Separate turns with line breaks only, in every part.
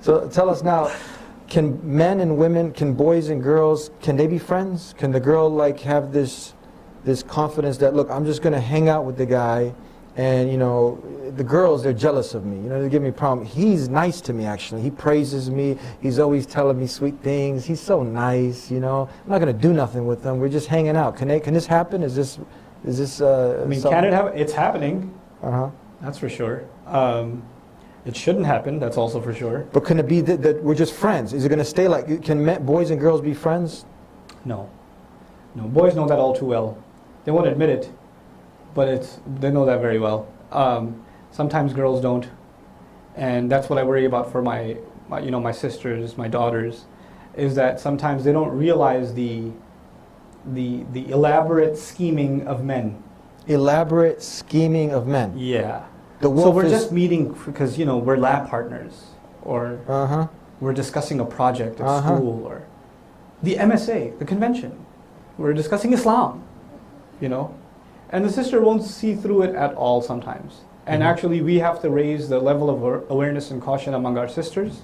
So tell us now, can men and women, can boys and girls, can they be friends? Can the girl like have this confidence that, look, I'm just going to hang out with the guy, and you know, the girls, they're jealous of me. You know, they give me a problem. He's nice to me, actually. He praises me. He's always telling me sweet things. He's so nice, you know. I'm not going to do nothing with him. We're just hanging out. Can this happen? Is this
I mean, can it happen? It's happening. That's for sure. It shouldn't happen. That's also for sure.
But can it be that we're just friends? Is it going to stay like, can boys and girls be friends?
No. No, boys know that all too well. They won't admit it, but they know that very well. Sometimes girls don't, and that's what I worry about for my sisters, my daughters, is that sometimes they don't realize the elaborate scheming of men.
Elaborate scheming of men.
Yeah. So we're just meeting because we're lab partners, or we're discussing a project at school, or the MSA, the convention. We're discussing Islam, and the sister won't see through it at all sometimes. And actually, we have to raise the level of awareness and caution among our sisters,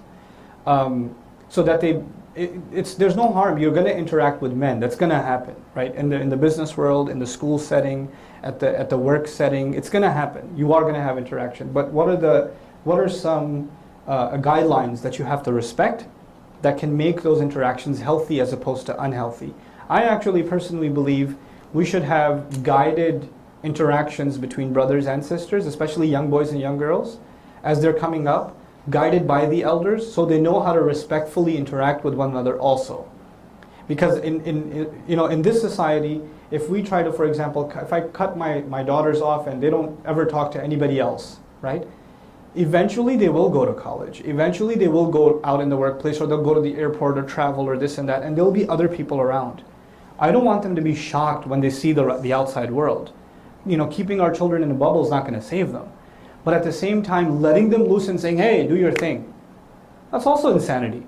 so that there's no harm. You're going to interact with men. That's going to happen, right? In the business world, in the school setting, at the work setting, it's going to happen. You are going to have interaction. But what are some guidelines that you have to respect that can make those interactions healthy as opposed to unhealthy? I actually personally believe we should have guided interactions between brothers and sisters, especially young boys and young girls, as they're coming up, guided by the elders, so they know how to respectfully interact with one another also. Because in this society, if we try to, for example, if I cut my daughters off and they don't ever talk to anybody else, right? Eventually they will go to college. Eventually they will go out in the workplace, or they'll go to the airport or travel or this and that, and there'll be other people around. I don't want them to be shocked when they see the outside world. Keeping our children in a bubble is not going to save them. But at the same time, letting them loose and saying, hey, do your thing, that's also insanity.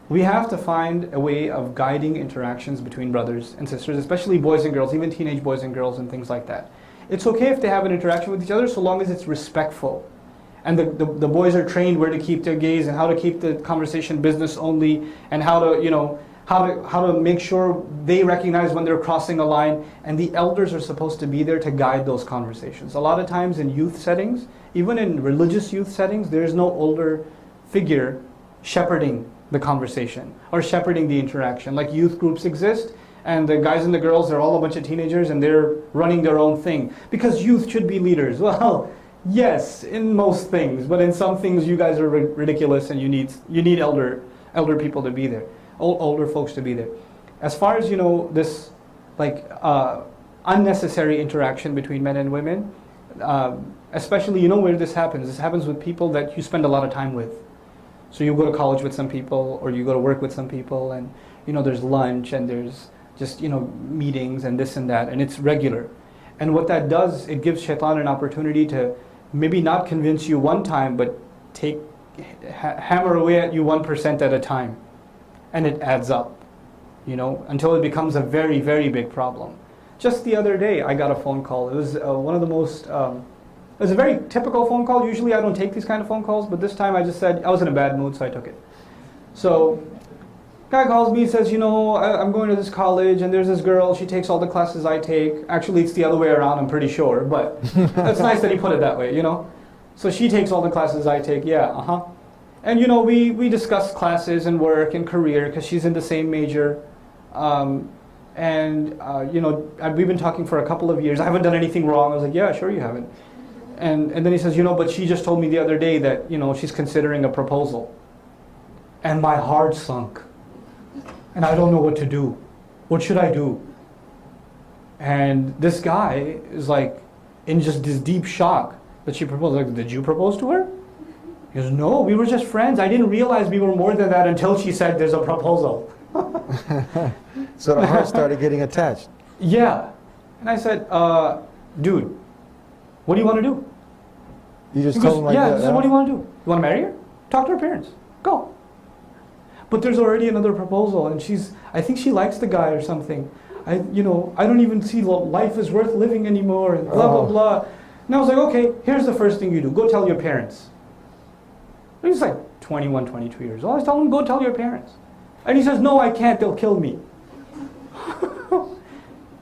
We have to find a way of guiding interactions between brothers and sisters, especially boys and girls, even teenage boys and girls and things like that. It's okay if they have an interaction with each other, so long as it's respectful. And the boys are trained where to keep their gaze and how to keep the conversation business only, and how to make sure they recognize when they're crossing a line, and the elders are supposed to be there to guide those conversations. A lot of times in youth settings, even in religious youth settings, there's no older figure shepherding the conversation or shepherding the interaction. Like youth groups exist, and the guys and the girls are all a bunch of teenagers and they're running their own thing. Because youth should be leaders. Well, yes, in most things, but in some things you guys are ridiculous, and you need elder people to be there. Older folks to be there. As far as this unnecessary interaction between men and women, especially where this happens. This happens with people that you spend a lot of time with. So you go to college with some people, or you go to work with some people, and there's lunch and there's just meetings and this and that, and it's regular. And what that does, it gives shaitan an opportunity to maybe not convince you one time, but hammer away at you 1% at a time. And it adds up, until it becomes a very, very big problem. Just the other day, I got a phone call. It was one of the most, it was a very typical phone call. Usually I don't take these kind of phone calls, but this time I just said, I was in a bad mood, so I took it. So, guy calls me and says, I'm going to this college, and there's this girl, she takes all the classes I take. Actually, it's the other way around, I'm pretty sure, but it's nice that he put it that way, So she takes all the classes I take, yeah, And we discuss classes and work and career, because she's in the same major. We've been talking for a couple of years. I haven't done anything wrong. I was like, yeah, sure you haven't. And then he says, but she just told me the other day that, she's considering a proposal. And my heart sunk. And I don't know what to do. What should I do? And this guy is like in just this deep shock that she proposed. Like, did you propose to her? He goes, no, we were just friends. I didn't realize we were more than that until she said there's a proposal.
So the heart started getting attached.
Yeah. And I said, dude, what do you want to do?
You just told him like
that? Yeah,
that?
I said, what do you want to do? You want to marry her? Talk to her parents. Go. But there's already another proposal, and I think she likes the guy or something. I don't even see life is worth living anymore, and blah, blah, blah. And I was like, okay, here's the first thing you do. Go tell your parents. And he's like, 21, 22 years old. I tell him, go tell your parents. And he says, no, I can't, they'll kill me.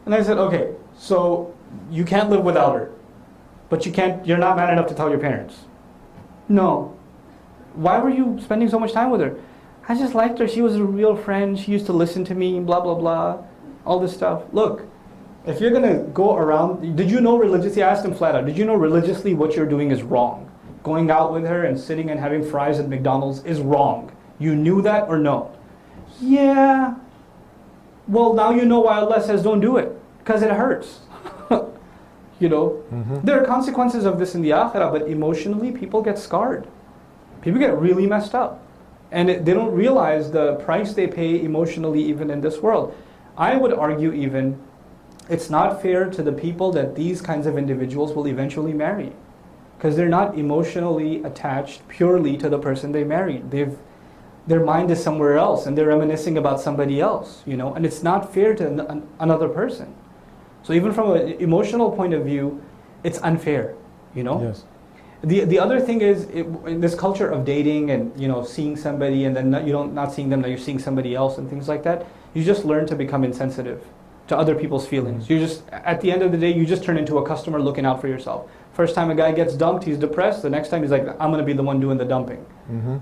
And I said, okay, so you can't live without her, but you're not man enough to tell your parents. No. Why were you spending so much time with her? I just liked her, she was a real friend, she used to listen to me, blah, blah, blah, all this stuff. Look, if you're going to go around, did you know religiously, I asked him flat out, did you know religiously what you're doing is wrong? Going out with her and sitting and having fries at McDonald's is wrong. You knew that or no? Yeah. Well, now you know why Allah says don't do it. Because it hurts. You know? There are consequences of this in the akhirah, but emotionally people get scarred. People get really messed up. And they don't realize the price they pay emotionally even in this world. I would argue even, it's not fair to the people that these kinds of individuals will eventually marry. Because they're not emotionally attached purely to the person they married. Their mind is somewhere else and they're reminiscing about somebody else, you know, and it's not fair to another person. So even from an emotional point of view, it's unfair, you know.
Yes.
The other thing is, in this culture of dating and, you know, seeing somebody and then not seeing them, now you're seeing somebody else and things like that, you just learn to become insensitive to other people's feelings. You just, at the end of the day, you just turn into a customer looking out for yourself. First time a guy gets dumped, he's depressed. The next time he's like, I'm going to be the one doing the dumping,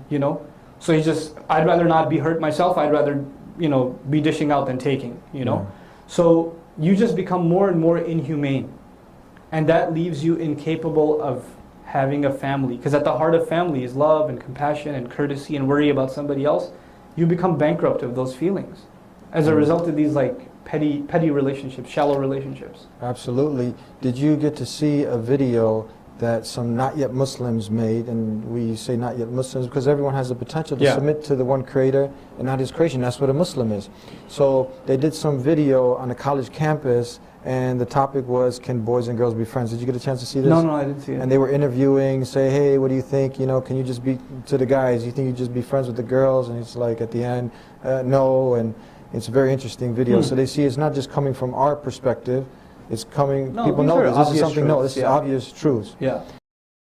you know. So he's just, I'd rather not be hurt myself. I'd rather, you know, be dishing out than taking, you know.
Yeah.
So you just become more and more inhumane. And that leaves you incapable of having a family. Because at the heart of family is love and compassion and courtesy and worry about somebody else. You become bankrupt of those feelings as a result of these like petty relationships, shallow relationships.
Absolutely. Did you get to see a video that some not yet Muslims made? And we say not yet Muslims because everyone has the potential to submit to the one creator and not his creation. That's what a Muslim is. So they did some video on a college campus and the topic was, can boys and girls be friends? Did you get a chance to see this?
No, I didn't see it.
And they were interviewing, say, hey, what do you think? You know, can you just be, to the guys, you think you just be friends with the girls? And it's like at the end, no. And it's a very interesting video. So they see it's not just coming from our perspective. It's coming, people know this. This is something, no, this is obvious truths.
Yeah.